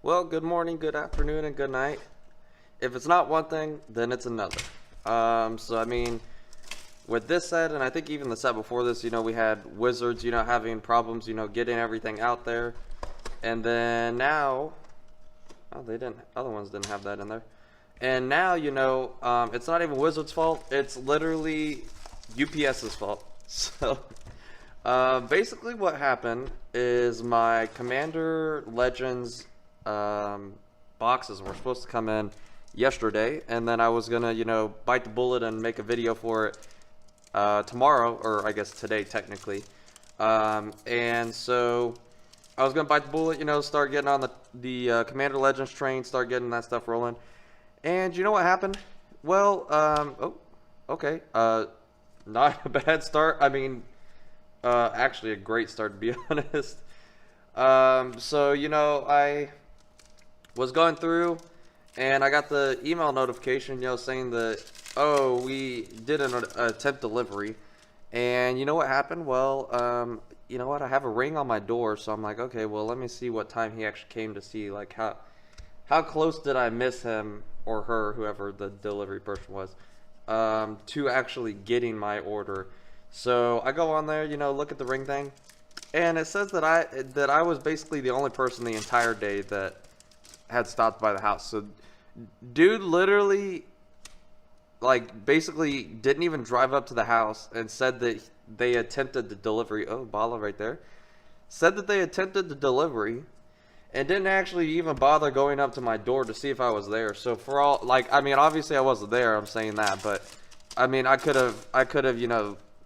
Well, good morning, good afternoon, and good night. If it's not one thing, then it's another. So I mean, with this set, and I think even the set before this, we had Wizards, having problems, getting everything out there. And then now, oh, they didn't, other ones didn't have that in there. And now, it's not even Wizards' fault, it's literally UPS's fault. So, basically what happened is my Commander Legends boxes were supposed to come in yesterday, and then I was gonna bite the bullet and make a video for it tomorrow, or I guess today technically. And so I was gonna bite the bullet, start getting on the Commander Legends train, start getting that stuff rolling. And you know what happened? Well, oh, okay, not a bad start. I mean, actually a great start, to be honest. So I was going through, and I got the email notification, saying that, oh, we did an attempt delivery. And you know what happened? Well, you know what? I have a ring on my door, so I'm like, okay, well, let me see what time he actually came to see, like, how close did I miss him or her, whoever the delivery person was, to actually getting my order. So I go on there, look at the ring thing, and it says that I was basically the only person the entire day that had stopped by the house. So dude literally, like, basically didn't even drive up to the house and said that they attempted the delivery. Oh, Bala right there. Said that they attempted the delivery and didn't actually even bother going up to my door to see if I was there. So for all, like, I mean, obviously I wasn't there, I'm saying that, but I mean, I could have,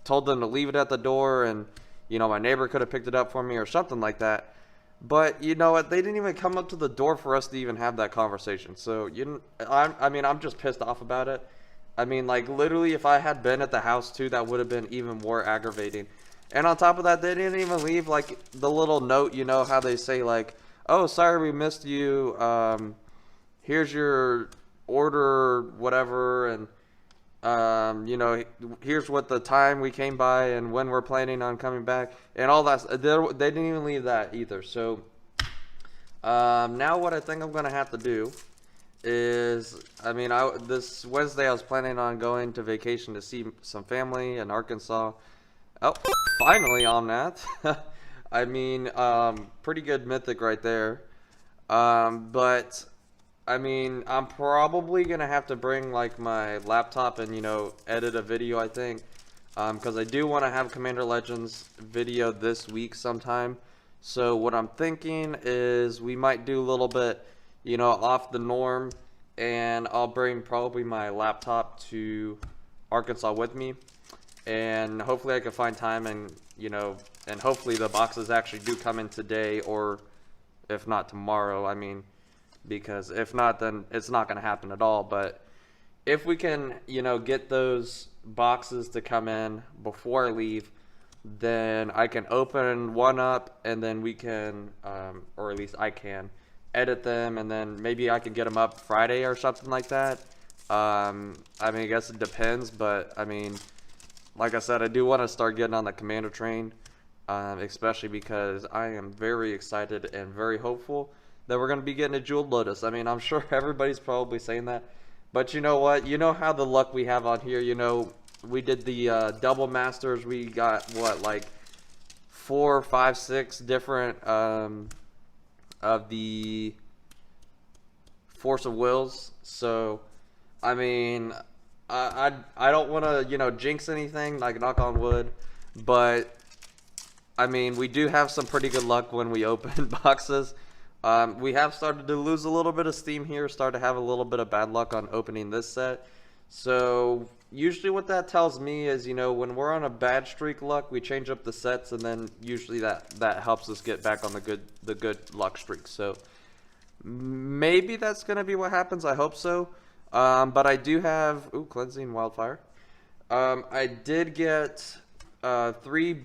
told them to leave it at the door, and my neighbor could have picked it up for me or something like that. But you know what? They didn't even come up to the door for us to even have that conversation. So I'm just pissed off about it. I mean, like, literally, if I had been at the house too, that would have been even more aggravating. And on top of that, they didn't even leave like the little note. How they say, like, oh, sorry we missed you. Here's your order, whatever, and here's what the time we came by and when we're planning on coming back and all that. They didn't even leave that either. So now what I think I'm gonna have to do is, I mean, this Wednesday I was planning on going to vacation to see some family in Arkansas. Oh, finally, Omnath. I mean, pretty good mythic right there. But I mean, I'm probably gonna have to bring like my laptop and edit a video, I think, because I do want to have Commander Legends video this week sometime. So what I'm thinking is we might do a little bit off the norm, and I'll bring probably my laptop to Arkansas with me, and hopefully I can find time, and and hopefully the boxes actually do come in today, or if not tomorrow. I mean, because if not, then it's not going to happen at all. But if we can get those boxes to come in before I leave, then I can open one up, and then we can or at least I can edit them, and then maybe I can get them up Friday or something like that. I mean, I guess it depends, but I mean, like I said, I do want to start getting on the Commander train, especially because I am very excited and very hopeful that we're going to be getting a Jeweled Lotus. I mean, I'm sure everybody's probably saying that, but you know what? You know how the luck we have on here. We did the double masters. We got what, like 4, 5, 6 different of the Force of Wills. So I mean, I don't want to jinx anything, like knock on wood, but I mean, we do have some pretty good luck when we open boxes. We have started to lose a little bit of steam here, started to have a little bit of bad luck on opening this set. So usually what that tells me is, when we're on a bad streak luck, we change up the sets, and then usually that helps us get back on the good luck streak. So maybe that's going to be what happens. I hope so. But I do have, Cleansing Wildfire. I did get 3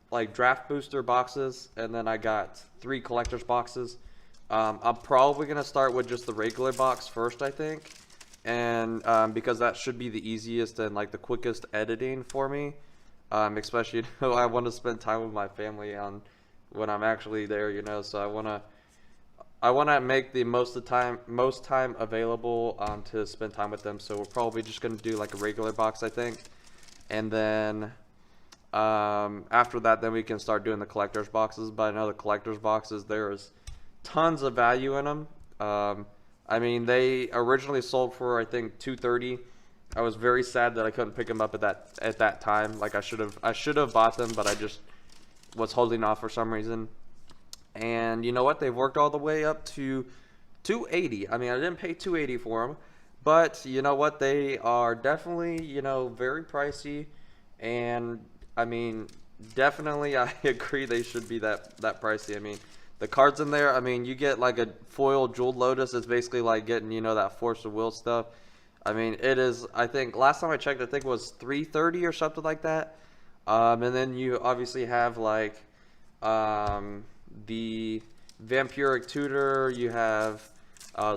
like draft booster boxes, and then I got 3 collector's boxes. I'm probably going to start with just the regular box first, I think, and because that should be the easiest and like the quickest editing for me, especially I want to spend time with my family when I'm actually there, so I want to I want to make the most time available to spend time with them. So we're probably just gonna do like a regular box, I think, and then after that, then we can start doing the collector's boxes. But I know the collector's boxes, there's tons of value in them. I mean, they originally sold for I think $230. I was very sad that I couldn't pick them up at that time. Like I should have bought them, but I just was holding off for some reason. And you know what? They've worked all the way up to $280. I mean, I didn't pay $280 for them, but you know what? They are definitely, you know, very pricey. And I mean, definitely, I agree they should be that pricey. I mean, the cards in there. I mean, you get like a foil jeweled Lotus. It's basically like getting, you know, that Force of Will stuff. I mean, it is. I think last time I checked, I think it was $330 or something like that. And then you obviously have like the Vampiric Tutor, you have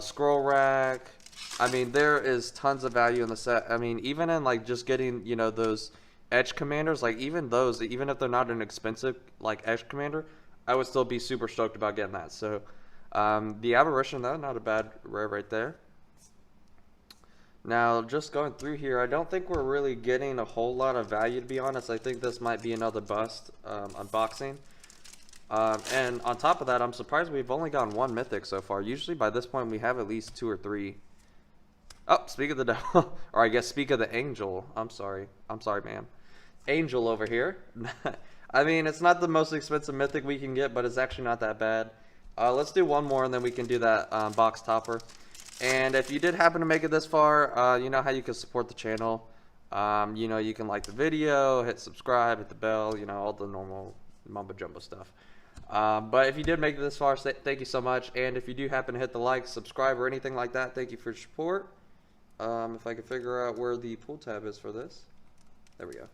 Scroll Rack. I mean, there is tons of value in the set. I mean, even in like just getting, you know, those Edge Commanders, like even those, even if they're not an expensive like Edge Commander, I would still be super stoked about getting that. So the Apparition, though, not a bad rare right there. Now, just going through here, I don't think we're really getting a whole lot of value, to be honest. I think this might be another bust unboxing. And on top of that, I'm surprised we've only gotten one mythic so far. Usually by this point we have at least 2 or 3. Oh, speak of the devil. Or I guess speak of the angel. I'm sorry, man. Angel over here. I mean, it's not the most expensive mythic we can get, but it's actually not that bad. Let's do one more and then we can do that box topper. And if you did happen to make it this far, you know how you can support the channel. You know, you can like the video, hit subscribe, hit the bell, you know, all the normal mumbo jumbo stuff. But if you did make it this far, thank you so much. And if you do happen to hit the like, subscribe, or anything like that, thank you for your support. If I can figure out where the pull tab is for this. There we go.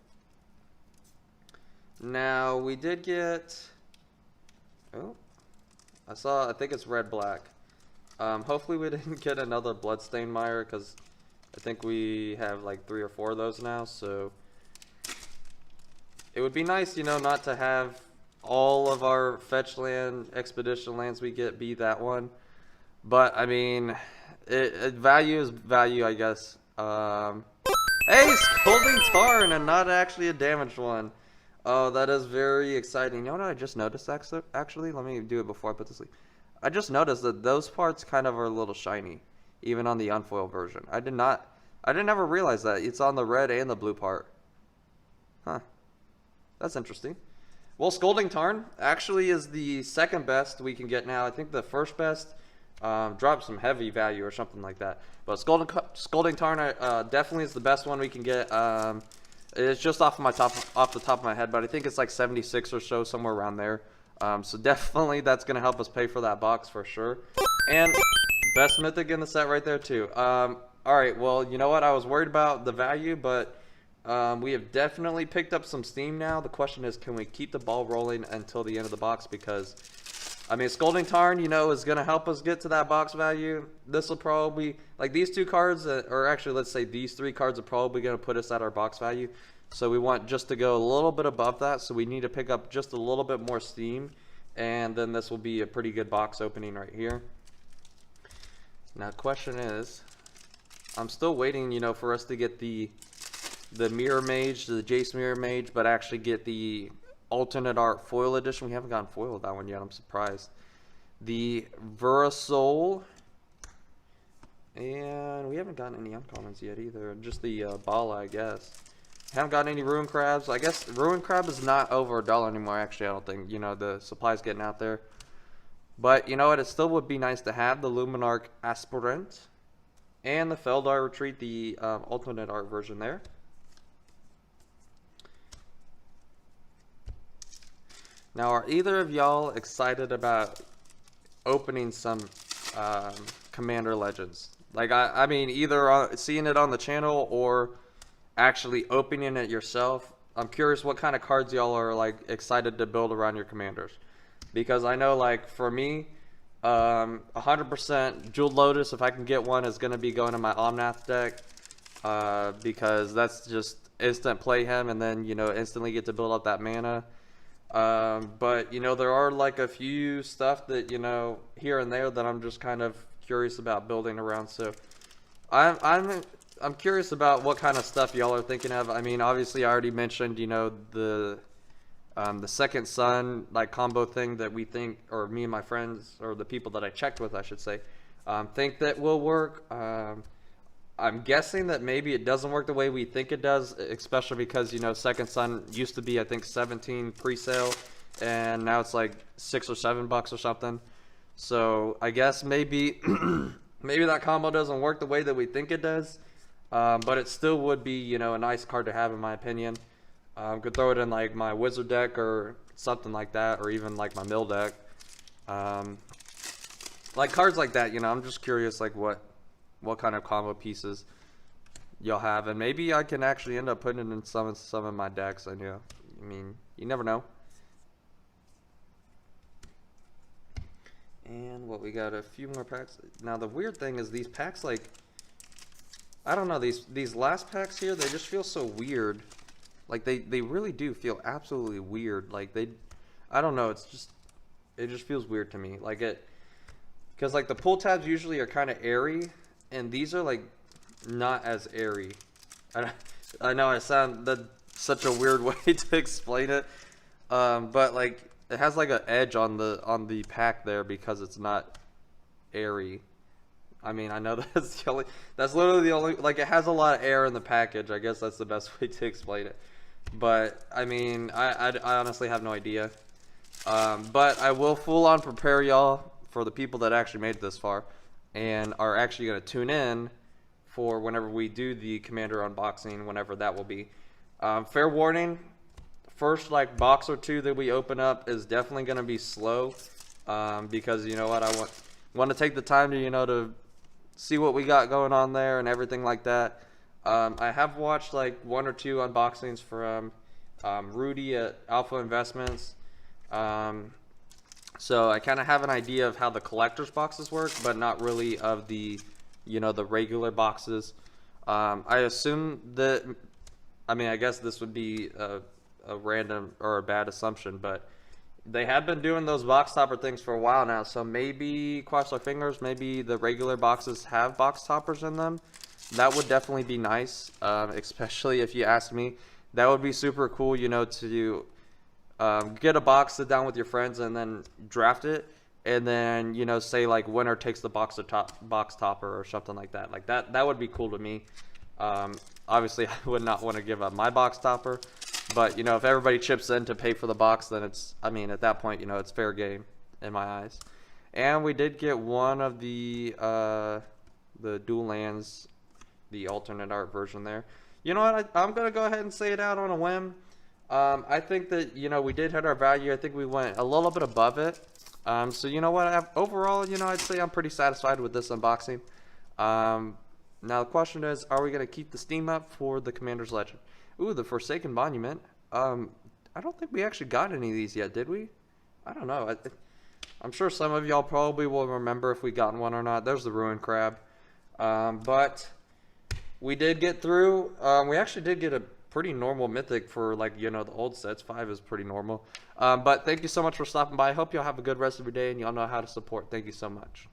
Now, we did get... Oh, I think it's red-black. Hopefully we didn't get another Bloodstained Mire, because I think we have like 3 or 4 of those now, so... It would be nice, you know, not to have all of our fetch land, expedition lands we get be that one. But, I mean, value is value, I guess. Hey, Scalding Tarn, and not actually a damaged one. Oh, that is very exciting. You know what I just noticed, actually? Let me do it before I put this sleep. I just noticed that those parts kind of are a little shiny, even on the unfoiled version. I didn't ever realize that. It's on the red and the blue part. Huh. That's interesting. Well, Scalding Tarn actually is the second best we can get now. I think the first best dropped some heavy value or something like that. But Scalding Tarn definitely is the best one we can get. It's just off the top of my head, but I think it's like 76 or so, somewhere around there. So definitely that's going to help us pay for that box for sure. And best mythic in the set right there too. Alright, well, you know what? I was worried about the value, but we have definitely picked up some steam now. The question is, can we keep the ball rolling until the end of the box? Because, I mean, Scalding Tarn, you know, is going to help us get to that box value. This will probably, like these 2 cards, or actually let's say these 3 cards are probably going to put us at our box value. So we want just to go a little bit above that. So we need to pick up just a little bit more steam. And then this will be a pretty good box opening right here. Now, question is, I'm still waiting, you know, for us to get the Mirror Mage, the Jace Mirror Mage, but actually get the alternate art foil edition. We haven't gotten foil of that one yet. I'm surprised. The Verisol, and we haven't gotten any uncommons yet either. Just the Bala, I guess. Haven't gotten any Ruin Crabs. I guess Ruin Crab is not over $1 anymore. Actually, I don't think. You know, the supply's getting out there. But you know what? It still would be nice to have the Luminarch Aspirant and the Feldar Retreat, the alternate art version there. Now, are either of y'all excited about opening some Commander Legends? Like, I mean, either seeing it on the channel or actually opening it yourself. I'm curious what kind of cards y'all are, like, excited to build around your Commanders. Because I know, like, for me, 100% Jeweled Lotus, if I can get one, is going to be going in my Omnath deck. Because that's just instant play him and then, you know, instantly get to build up that mana. But, you know, there are like a few stuff that, you know, here and there that I'm just kind of curious about building around. So I'm curious about what kind of stuff y'all are thinking of. I mean, obviously I already mentioned, you know, the second sun like combo thing that we think, or me and my friends, or the people that I checked with, I should say, think that will work. I'm guessing that maybe it doesn't work the way we think it does, especially because, you know, second sun used to be, I think, 17 pre-sale, and now it's like $6 or $7 or something. So I guess maybe maybe that combo doesn't work the way that we think it does, but it still would be, you know, a nice card to have in my opinion. Could throw it in like my wizard deck or something like that, or even like my mill deck. Like cards like that, you know, I'm just curious like what kind of combo pieces you'll have, and maybe I can actually end up putting it in some of my decks. And yeah, I mean, you never know. And what, we got a few more packs. Now the weird thing is these packs, like, I don't know, these last packs here, they just feel so weird. Like they really do feel absolutely weird. Like I don't know, it just feels weird to me. Like because like the pull tabs usually are kind of airy, and these are like not as airy. I know I sound such a weird way to explain it, but like it has like an edge on the pack there because it's not airy. I mean, I know that's literally the only, like, it has a lot of air in the package. I guess that's the best way to explain it. But I mean, I honestly have no idea. But I will full on prepare y'all for the people that actually made it this far and are actually going to tune in for whenever we do the Commander unboxing, whenever that will be. Fair warning, first like box or two that we open up is definitely going to be slow, because, you know what, I want to take the time to, you know, to see what we got going on there and everything like that. I have watched like one or two unboxings from Rudy at Alpha Investments. So I kind of have an idea of how the collector's boxes work, but not really of the, you know, the regular boxes. I assume that, I mean, I guess this would be a random or a bad assumption, but they have been doing those box topper things for a while now, so maybe, cross our fingers, maybe the regular boxes have box toppers in them. That would definitely be nice, especially if you ask me. That would be super cool, you know, to get a box, sit down with your friends, and then draft it, and then, you know, say like winner takes the box topper or something like that. Like that would be cool to me. Obviously, I would not want to give up my box topper, but, you know, if everybody chips in to pay for the box, then it's, I mean, at that point, you know, it's fair game in my eyes. And we did get one of the dual lands, the alternate art version there. You know what? I'm going to go ahead and say it out on a whim. I think that, you know, we did hit our value. I think we went a little bit above it. So, you know what? Overall, you know, I'd say I'm pretty satisfied with this unboxing. Now, the question is, are we going to keep the steam up for the Commander's Legend? Ooh, the Forsaken Monument. I don't think we actually got any of these yet, did we? I don't know. I'm sure some of y'all probably will remember if we gotten one or not. There's the Ruin Crab. But we did get through. We actually did get a pretty normal mythic for, like, you know, the old sets. 5 is pretty normal. But thank you so much for stopping by. I hope y'all have a good rest of your day and y'all know how to support. Thank you so much.